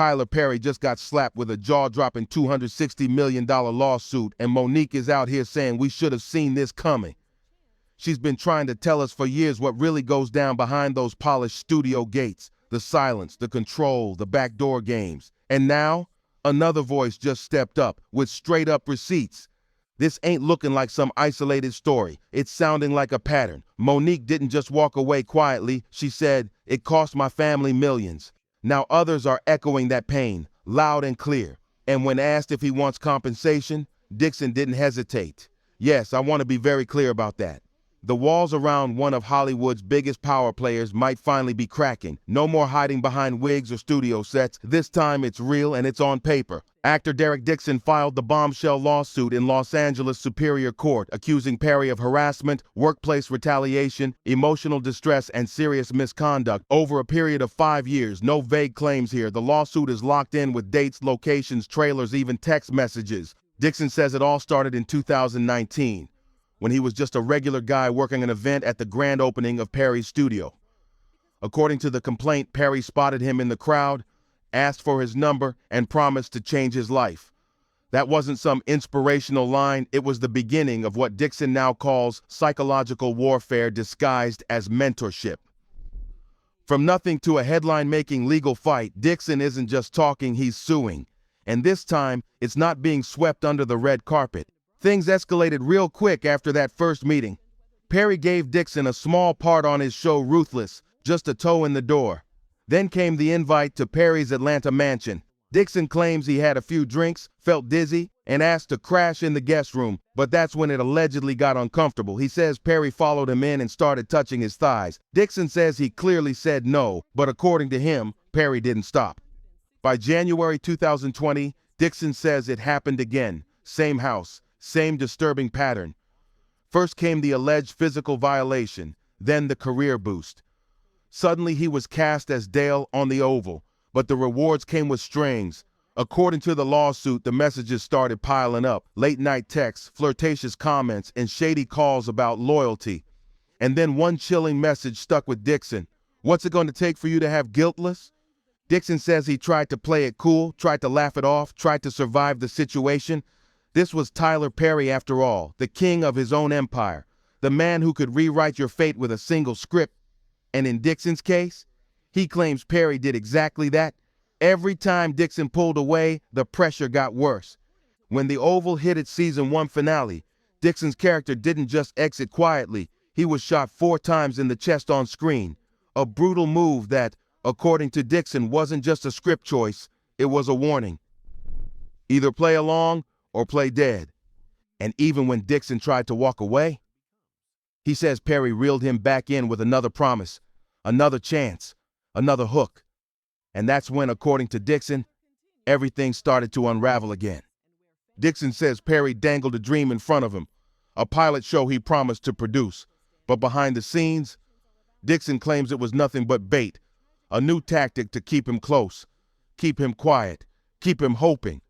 Tyler Perry just got slapped with a jaw-dropping $260 million lawsuit, and Monique is out here saying we should have seen this coming. She's been trying to tell us for years what really goes down behind those polished studio gates, the silence, the control, the backdoor games. And now, another voice just stepped up with straight-up receipts. This ain't looking like some isolated story. It's sounding like a pattern. Monique didn't just walk away quietly. She said, "It cost my family millions." Now others are echoing that pain, loud and clear. And when asked if he wants compensation, Dixon didn't hesitate. Yes, I want to be very clear about that. The walls around one of Hollywood's biggest power players might finally be cracking. No more hiding behind wigs or studio sets. This time it's real and it's on paper. Actor Derek Dixon filed the bombshell lawsuit in Los Angeles Superior Court, accusing Perry of harassment, workplace retaliation, emotional distress, and serious misconduct over a period of 5 years. No vague claims here. The lawsuit is locked in with dates, locations, trailers, even text messages. Dixon says it all started in 2019. When he was just a regular guy working an event at the grand opening of Perry's studio. According to the complaint, Perry spotted him in the crowd, asked for his number, and promised to change his life. That wasn't some inspirational line, it was the beginning of what Dixon now calls psychological warfare disguised as mentorship. From nothing to a headline-making legal fight, Dixon isn't just talking, he's suing. And this time, it's not being swept under the red carpet. Things escalated real quick after that first meeting. Perry gave Dixon a small part on his show Ruthless, just a toe in the door. Then came the invite to Perry's Atlanta mansion. Dixon claims he had a few drinks, felt dizzy, and asked to crash in the guest room, but that's when it allegedly got uncomfortable. He says Perry followed him in and started touching his thighs. Dixon says he clearly said no, but according to him, Perry didn't stop. By January 2020, Dixon says it happened again. Same house. Same disturbing pattern. First came the alleged physical violation, then the career boost. Suddenly he was cast as Dale on the Oval, but the rewards came with strings. According to the lawsuit, the messages started piling up. Late-night texts, flirtatious comments, and shady calls about loyalty. And then one chilling message stuck with Dixon. "What's it going to take for you to have guiltless?" Dixon says he tried to play it cool, tried to laugh it off, tried to survive the situation. This was Tyler Perry after all, the king of his own empire, the man who could rewrite your fate with a single script. And in Dixon's case, he claims Perry did exactly that. Every time Dixon pulled away, the pressure got worse. When the Oval hit its season 1 finale, Dixon's character didn't just exit quietly, he was shot 4 times in the chest on screen. A brutal move that, according to Dixon, wasn't just a script choice, it was a warning. Either play along or play dead. And even when Dixon tried to walk away, he says Perry reeled him back in with another promise, another chance, another hook. And that's when, according to Dixon, everything started to unravel again. Dixon says Perry dangled a dream in front of him, a pilot show he promised to produce. But behind the scenes, Dixon claims it was nothing but bait, a new tactic to keep him close, keep him quiet, keep him hoping.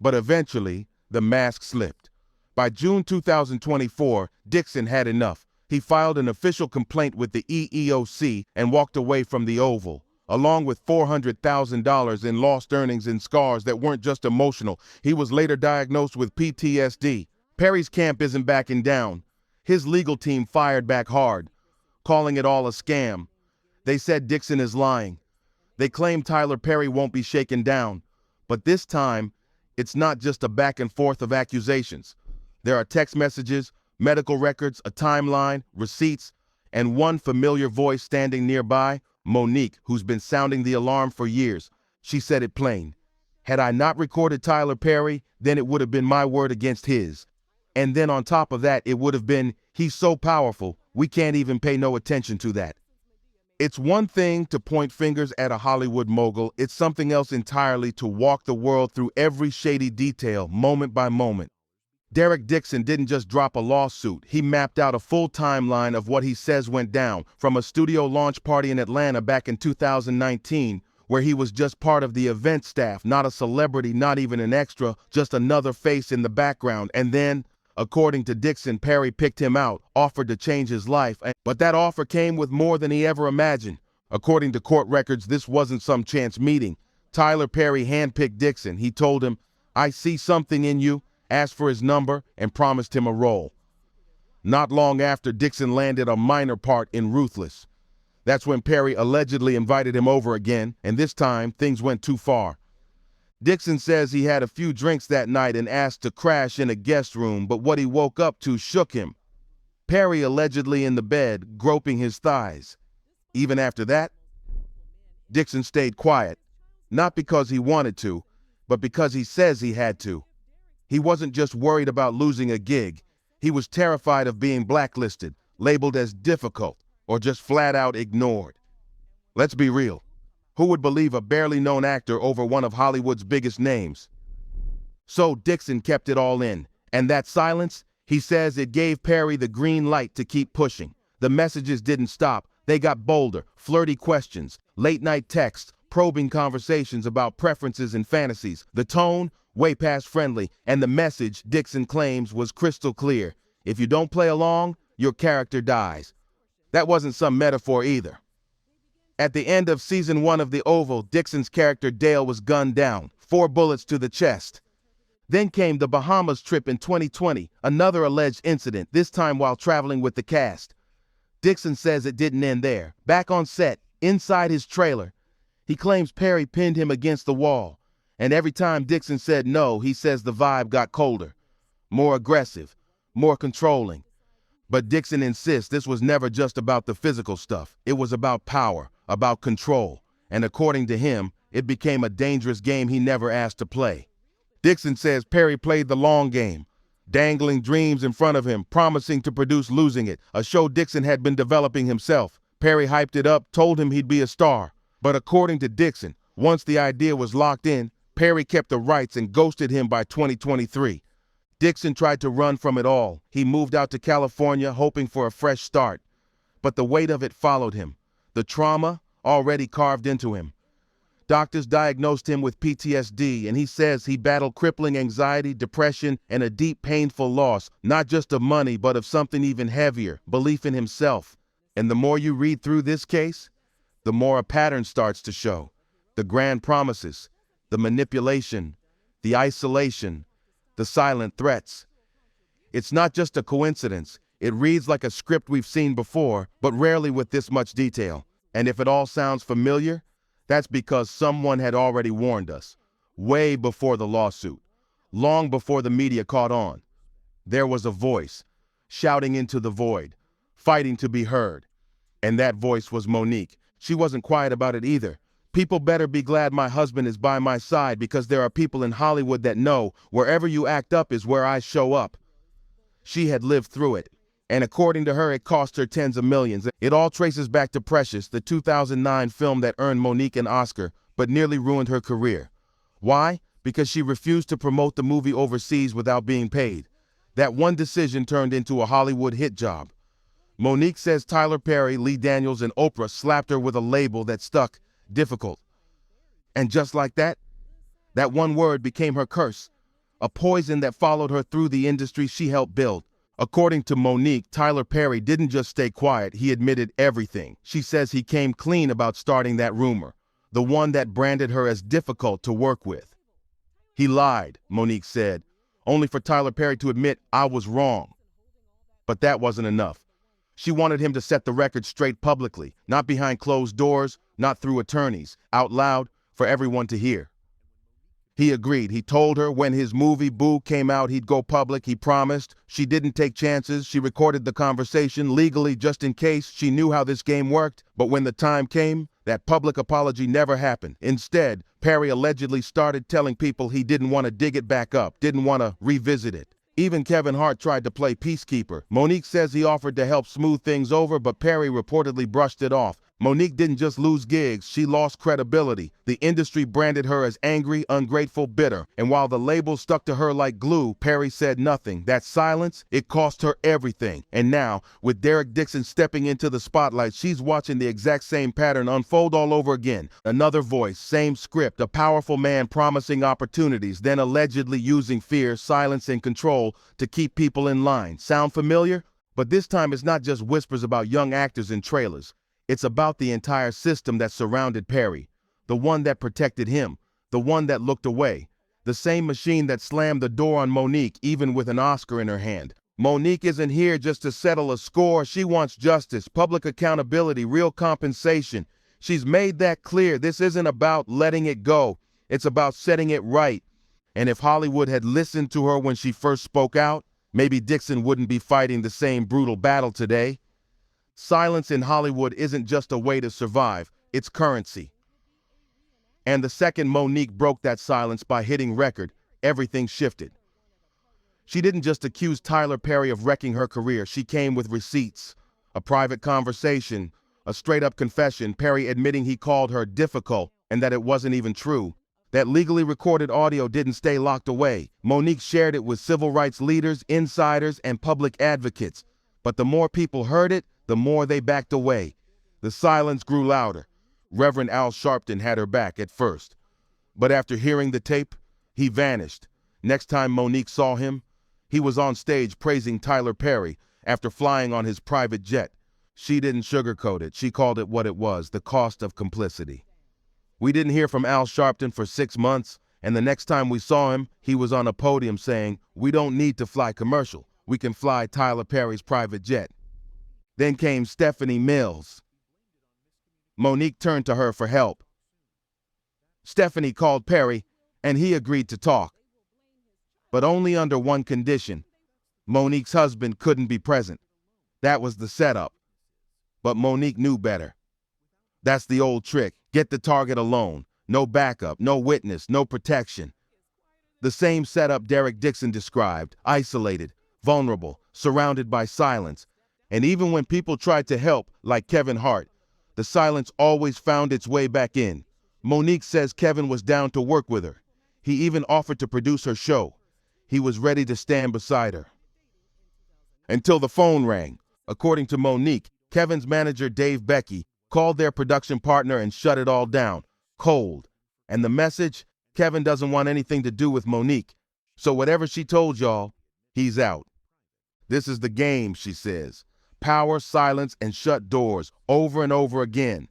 But eventually, the mask slipped. By June 2024, Dixon had enough. He filed an official complaint with the EEOC and walked away from the Oval, along with $400,000 in lost earnings and scars that weren't just emotional. He was later diagnosed with PTSD. Perry's camp isn't backing down. His legal team fired back hard, calling it all a scam. They said Dixon is lying. They claim Tyler Perry won't be shaken down. But this time, it's not just a back and forth of accusations. There are text messages, medical records, a timeline, receipts, and one familiar voice standing nearby, Monique, who's been sounding the alarm for years. She said it plain. Had I not recorded Tyler Perry, then it would have been my word against his. And then on top of that, it would have been, he's so powerful, we can't even pay no attention to that. It's one thing to point fingers at a Hollywood mogul. It's something else entirely to walk the world through every shady detail, moment by moment. Derek Dixon didn't just drop a lawsuit. He mapped out a full timeline of what he says went down, from a studio launch party in Atlanta back in 2019, where he was just part of the event staff, not a celebrity, not even an extra, just another face in the background. And then, according to Dixon, Perry picked him out, offered to change his life, but that offer came with more than he ever imagined. According to court records, this wasn't some chance meeting. Tyler Perry handpicked Dixon. He told him, "I see something in you," asked for his number, and promised him a role. Not long after, Dixon landed a minor part in Ruthless. That's when Perry allegedly invited him over again, and this time things went too far. Dixon says he had a few drinks that night and asked to crash in a guest room, but what he woke up to shook him. Perry allegedly in the bed, groping his thighs. Even after that, Dixon stayed quiet, not because he wanted to, but because he says he had to. He wasn't just worried about losing a gig. He was terrified of being blacklisted, labeled as difficult, or just flat out ignored. Let's be real. Who would believe a barely known actor over one of Hollywood's biggest names? So Dixon kept it all in, and that silence, he says, it gave Perry the green light to keep pushing. The messages didn't stop. They got bolder, flirty questions, late-night texts, probing conversations about preferences and fantasies. The tone, way past friendly, and the message, Dixon claims, was crystal clear. If you don't play along, your character dies. That wasn't some metaphor either. At the end of season 1 of The Oval, Dixon's character Dale was gunned down, 4 bullets to the chest. Then came the Bahamas trip in 2020, another alleged incident, this time while traveling with the cast. Dixon says it didn't end there. Back on set, inside his trailer, he claims Perry pinned him against the wall. And every time Dixon said no, he says the vibe got colder, more aggressive, more controlling. But Dixon insists this was never just about the physical stuff. It was about power, about control. And according to him, it became a dangerous game he never asked to play. Dixon says Perry played the long game, dangling dreams in front of him, promising to produce Losing It, a show Dixon had been developing himself. Perry hyped it up, told him he'd be a star. But according to Dixon, once the idea was locked in, Perry kept the rights and ghosted him by 2023. Dixon tried to run from it all. He moved out to California hoping for a fresh start. But the weight of it followed him. The trauma already carved into him. Doctors diagnosed him with PTSD, and he says he battled crippling anxiety, depression, and a deep, painful loss, not just of money, but of something even heavier, belief in himself. And the more you read through this case, the more a pattern starts to show. The grand promises, the manipulation, the isolation, the silent threats. It's not just a coincidence. It reads like a script we've seen before, but rarely with this much detail. And if it all sounds familiar, that's because someone had already warned us, way before the lawsuit, long before the media caught on. There was a voice, shouting into the void, fighting to be heard. And that voice was Monique. She wasn't quiet about it either. People better be glad my husband is by my side, because there are people in Hollywood that know wherever you act up is where I show up. She had lived through it. And according to her, it cost her tens of millions. It all traces back to Precious, the 2009 film that earned Monique an Oscar, but nearly ruined her career. Why? Because she refused to promote the movie overseas without being paid. That one decision turned into a Hollywood hit job. Monique says Tyler Perry, Lee Daniels, and Oprah slapped her with a label that stuck, difficult. And just like that one word became her curse, a poison that followed her through the industry she helped build. According to Monique, Tyler Perry didn't just stay quiet, he admitted everything. She says he came clean about starting that rumor, the one that branded her as difficult to work with. He lied, Monique said, only for Tyler Perry to admit, "I was wrong." But that wasn't enough. She wanted him to set the record straight publicly, not behind closed doors, not through attorneys, out loud for everyone to hear. He agreed. He told her when his movie Boo came out, he'd go public. He promised. She didn't take chances. She recorded the conversation legally just in case. She knew how this game worked. But when the time came, that public apology never happened. Instead, Perry allegedly started telling people he didn't want to dig it back up, didn't want to revisit it. Even Kevin Hart tried to play peacekeeper. Monique says he offered to help smooth things over, but Perry reportedly brushed it off. Monique didn't just lose gigs, she lost credibility. The industry branded her as angry, ungrateful, bitter. And while the label stuck to her like glue, Perry said nothing. That silence, it cost her everything. And now, with Derek Dixon stepping into the spotlight, she's watching the exact same pattern unfold all over again. Another voice, same script, a powerful man promising opportunities, then allegedly using fear, silence, and control to keep people in line. Sound familiar? But this time it's not just whispers about young actors in trailers. It's about the entire system that surrounded Perry. the one that protected him, the one that looked away, the same machine that slammed the door on Monique even with an Oscar in her hand. Monique isn't here just to settle a score. She wants justice, public accountability, real compensation. She's made that clear. This isn't about letting it go. It's about setting it right. And if Hollywood had listened to her when she first spoke out, maybe Dixon wouldn't be fighting the same brutal battle today. Silence in Hollywood isn't just a way to survive, it's currency. And the second Monique broke that silence by hitting record, everything shifted. She didn't just accuse Tyler Perry of wrecking her career, she came with receipts, a private conversation, a straight-up confession, Perry admitting he called her difficult and that it wasn't even true. That legally recorded audio didn't stay locked away. Monique shared it with civil rights leaders, insiders, and public advocates. But the more people heard it, the more they backed away. The silence grew louder. Reverend Al Sharpton had her back at first. But after hearing the tape, he vanished. Next time Monique saw him, he was on stage praising Tyler Perry after flying on his private jet. She didn't sugarcoat it. She called it what it was, the cost of complicity. We didn't hear from Al Sharpton for 6 months, and the next time we saw him, he was on a podium saying, "We don't need to fly commercial. We can fly Tyler Perry's private jet." Then came Stephanie Mills. Monique turned to her for help. Stephanie called Perry, and he agreed to talk. But only under one condition. Monique's husband couldn't be present. That was the setup. But Monique knew better. That's the old trick. Get the target alone. No backup, no witness, no protection. The same setup Derek Dixon described, isolated, vulnerable, surrounded by silence. And even when people tried to help, like Kevin Hart, the silence always found its way back in. Monique says Kevin was down to work with her. He even offered to produce her show. He was ready to stand beside her. Until the phone rang. According to Monique, Kevin's manager Dave Becky called their production partner and shut it all down, cold. And the message? Kevin doesn't want anything to do with Monique. So whatever she told y'all, he's out. This is the game, she says. Power, silence, and shut doors, over and over again.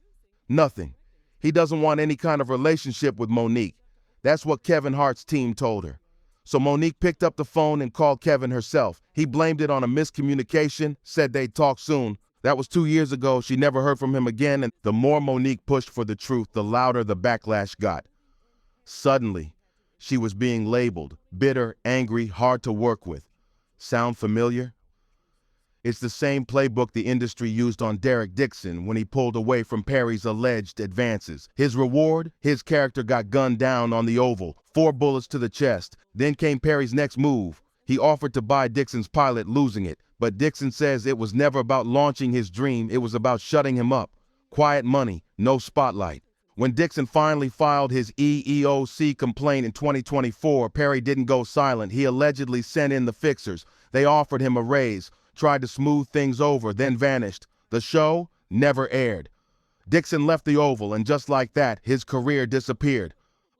Nothing. He doesn't want any kind of relationship with Monique. That's what Kevin Hart's team told her. So Monique picked up the phone and called Kevin herself. He blamed it on a miscommunication, said they'd talk soon. That was 2 years ago. She never heard from him again, and the more Monique pushed for the truth, the louder the backlash got. Suddenly, she was being labeled bitter, angry, hard to work with. Sound familiar? It's the same playbook the industry used on Derek Dixon when he pulled away from Perry's alleged advances. His reward? His character got gunned down on the Oval, 4 bullets to the chest. Then came Perry's next move. He offered to buy Dixon's pilot, losing it. But Dixon says it was never about launching his dream, it was about shutting him up. Quiet money, no spotlight. When Dixon finally filed his EEOC complaint in 2024, Perry didn't go silent. He allegedly sent in the fixers. They offered him a raise, tried to smooth things over, then vanished. The show never aired. Dixon left the Oval, and just like that, his career disappeared.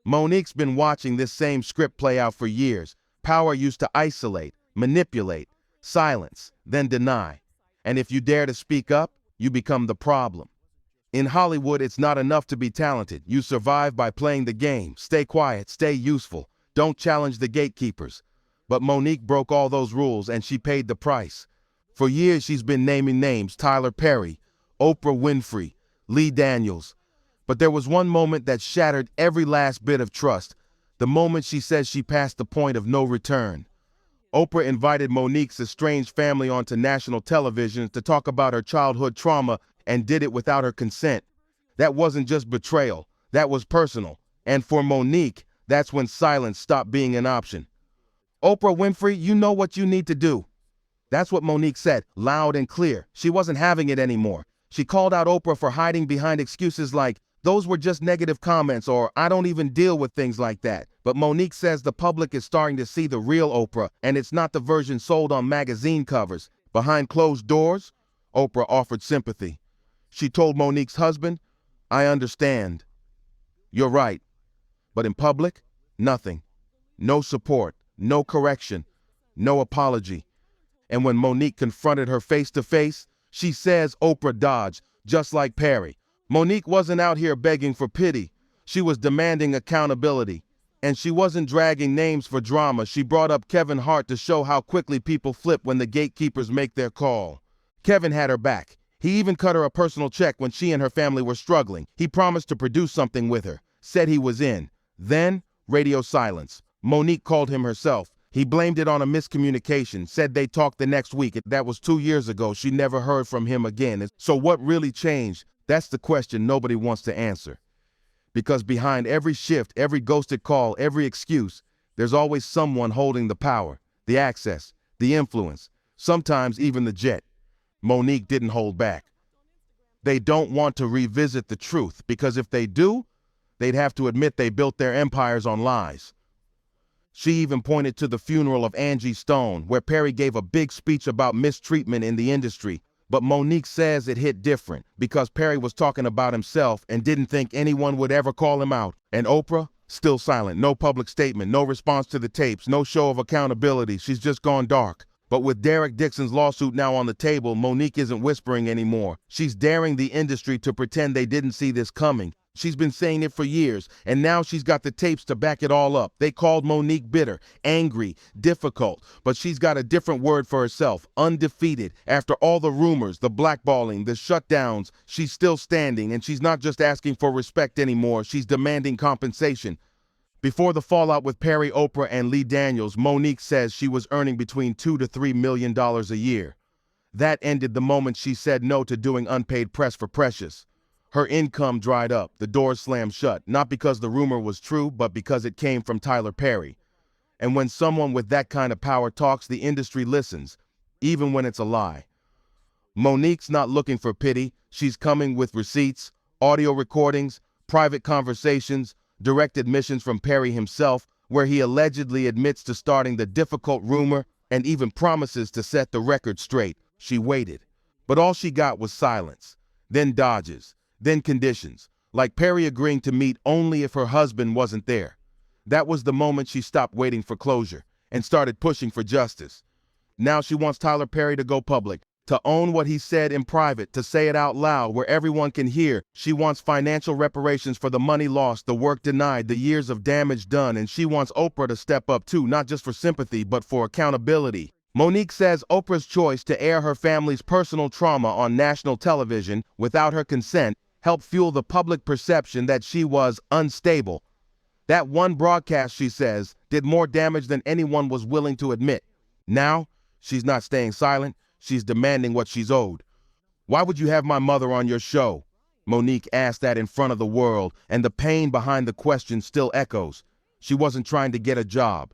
Monique's been watching this same script play out for years. Power used to isolate, manipulate, silence, then deny. And if you dare to speak up, you become the problem. In Hollywood, it's not enough to be talented. You survive by playing the game. Stay quiet, stay useful. Don't challenge the gatekeepers. But Monique broke all those rules, and she paid the price. For years, she's been naming names: Tyler Perry, Oprah Winfrey, Lee Daniels. But there was one moment that shattered every last bit of trust. The moment she says she passed the point of no return. Oprah invited Monique's estranged family onto national television to talk about her childhood trauma, and did it without her consent. That wasn't just betrayal, that was personal. And for Monique, that's when silence stopped being an option. Oprah Winfrey, you know what you need to do. That's what Monique said, loud and clear. She wasn't having it anymore. She called out Oprah for hiding behind excuses like, "Those were just negative comments," or "I don't even deal with things like that." But Monique says the public is starting to see the real Oprah, and it's not the version sold on magazine covers. Behind closed doors, Oprah offered sympathy. She told Monique's husband, "I understand. You're right." But in public, nothing. No support, no correction, no apology. And when Monique confronted her face to face, she says Oprah dodged, just like Perry. Monique wasn't out here begging for pity. She was demanding accountability. And she wasn't dragging names for drama. She brought up Kevin Hart to show how quickly people flip when the gatekeepers make their call. Kevin had her back. He even cut her a personal check when she and her family were struggling. He promised to produce something with her, said he was in. Then, radio silence. Monique called him herself. He blamed it on a miscommunication, said they talked the next week. That was 2 years ago. She never heard from him again. So what really changed? That's the question nobody wants to answer. Because behind every shift, every ghosted call, every excuse, there's always someone holding the power, the access, the influence, sometimes even the jet. Monique didn't hold back. They don't want to revisit the truth, because if they do, they'd have to admit they built their empires on lies. She even pointed to the funeral of Angie Stone, where Perry gave a big speech about mistreatment in the industry. But Monique says it hit different because Perry was talking about himself and didn't think anyone would ever call him out. And Oprah, still silent, no public statement, no response to the tapes, no show of accountability. She's just gone dark. But with Derek Dixon's lawsuit now on the table, Monique isn't whispering anymore. She's daring the industry to pretend they didn't see this coming. She's been saying it for years, and now she's got the tapes to back it all up. They called Monique bitter, angry, difficult, but she's got a different word for herself, undefeated. After all the rumors, the blackballing, the shutdowns, she's still standing, and she's not just asking for respect anymore, she's demanding compensation. Before the fallout with Perry, Oprah, and Lee Daniels, Monique says she was earning between $2 to $3 million a year. That ended the moment she said no to doing unpaid press for Precious. Her income dried up, the doors slammed shut, not because the rumor was true, but because it came from Tyler Perry. And when someone with that kind of power talks, the industry listens, even when it's a lie. Monique's not looking for pity. She's coming with receipts, audio recordings, private conversations, direct admissions from Perry himself, where he allegedly admits to starting the difficult rumor and even promises to set the record straight. She waited, but all she got was silence, then dodges. Then conditions, like Perry agreeing to meet only if her husband wasn't there. That was the moment she stopped waiting for closure and started pushing for justice. Now she wants Tyler Perry to go public, to own what he said in private, to say it out loud where everyone can hear. She wants financial reparations for the money lost, the work denied, the years of damage done, and she wants Oprah to step up too, not just for sympathy, but for accountability. Monique says Oprah's choice to air her family's personal trauma on national television without her consent helped fuel the public perception that she was unstable. That one broadcast, she says, did more damage than anyone was willing to admit. Now, she's not staying silent, she's demanding what she's owed. Why would you have my mother on your show? Monique asked that in front of the world, and the pain behind the question still echoes. She wasn't trying to get a job.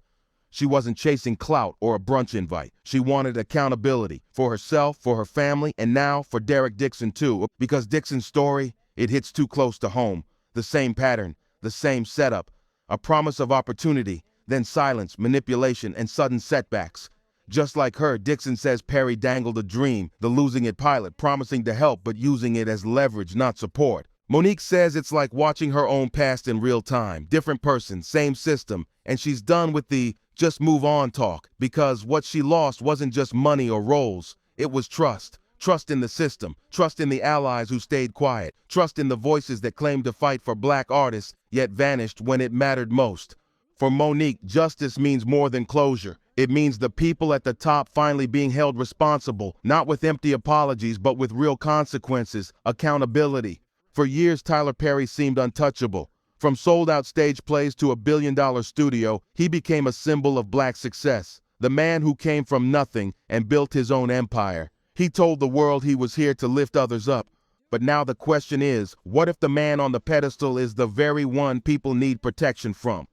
She wasn't chasing clout or a brunch invite. She wanted accountability for herself, for her family, and now for Derek Dixon too. Because Dixon's story, it hits too close to home. The same pattern, the same setup. A promise of opportunity, then silence, manipulation, and sudden setbacks. Just like her, Dixon says Perry dangled a dream, the losing it pilot, promising to help but using it as leverage, not support. Monique says it's like watching her own past in real time. Different person, same system, and she's done with the just move on talk, because what she lost wasn't just money or roles, it was trust. Trust in the system, trust in the allies who stayed quiet, trust in the voices that claimed to fight for black artists, yet vanished when it mattered most. For Monique, justice means more than closure. It means the people at the top finally being held responsible, not with empty apologies, but with real consequences, accountability. For years, Tyler Perry seemed untouchable. From sold-out stage plays to a billion-dollar studio, he became a symbol of black success. The man who came from nothing and built his own empire. He told the world he was here to lift others up. But now the question is, what if the man on the pedestal is the very one people need protection from?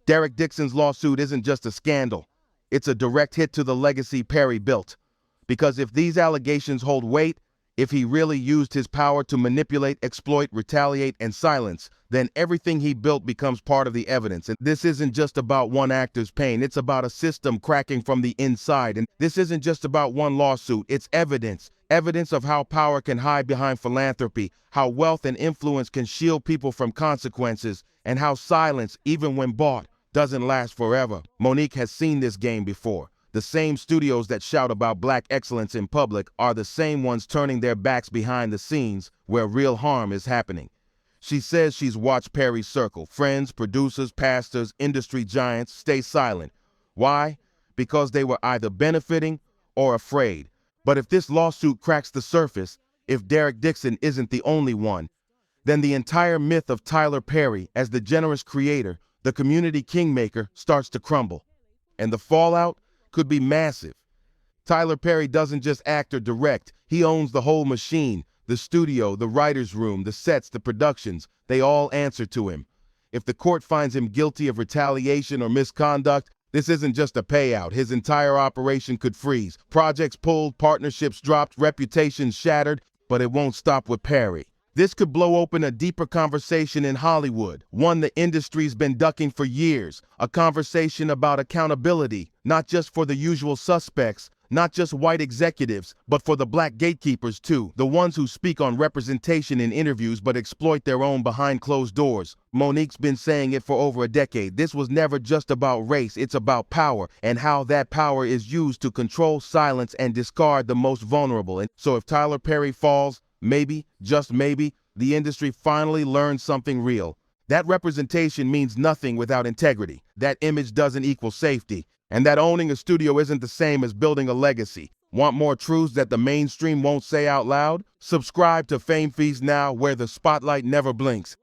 Derek Dixon's lawsuit isn't just a scandal. It's a direct hit to the legacy Perry built. Because if these allegations hold weight, if he really used his power to manipulate, exploit, retaliate, and silence, then everything he built becomes part of the evidence. And this isn't just about one actor's pain. It's about a system cracking from the inside. And this isn't just about one lawsuit. It's evidence. Evidence of how power can hide behind philanthropy, how wealth and influence can shield people from consequences, and how silence, even when bought, doesn't last forever. Monique has seen this game before. The same studios that shout about black excellence in public are the same ones turning their backs behind the scenes where real harm is happening. She says she's watched Perry's circle. Friends, producers, pastors, industry giants stay silent. Why? Because they were either benefiting or afraid. But if this lawsuit cracks the surface, if Derek Dixon isn't the only one, then the entire myth of Tyler Perry as the generous creator, the community kingmaker, starts to crumble. And the fallout could be massive. Tyler Perry doesn't just act or direct, he owns the whole machine. The studio, the writer's room, the sets, the productions, they all answer to him. If the court finds him guilty of retaliation or misconduct, this isn't just a payout. His entire operation could freeze. Projects pulled, partnerships dropped, reputations shattered, but it won't stop with Perry. This could blow open a deeper conversation in Hollywood, one the industry's been ducking for years, a conversation about accountability, not just for the usual suspects, not just white executives, but for the black gatekeepers too, the ones who speak on representation in interviews but exploit their own behind closed doors. Monique's been saying it for over a decade. This was never just about race, it's about power, and how that power is used to control, silence, and discard the most vulnerable. And so if Tyler Perry falls, maybe, just maybe, the industry finally learns something real. That representation means nothing without integrity. That image doesn't equal safety. And that owning a studio isn't the same as building a legacy. Want more truths that the mainstream won't say out loud? Subscribe to Fame Feast now, where the spotlight never blinks.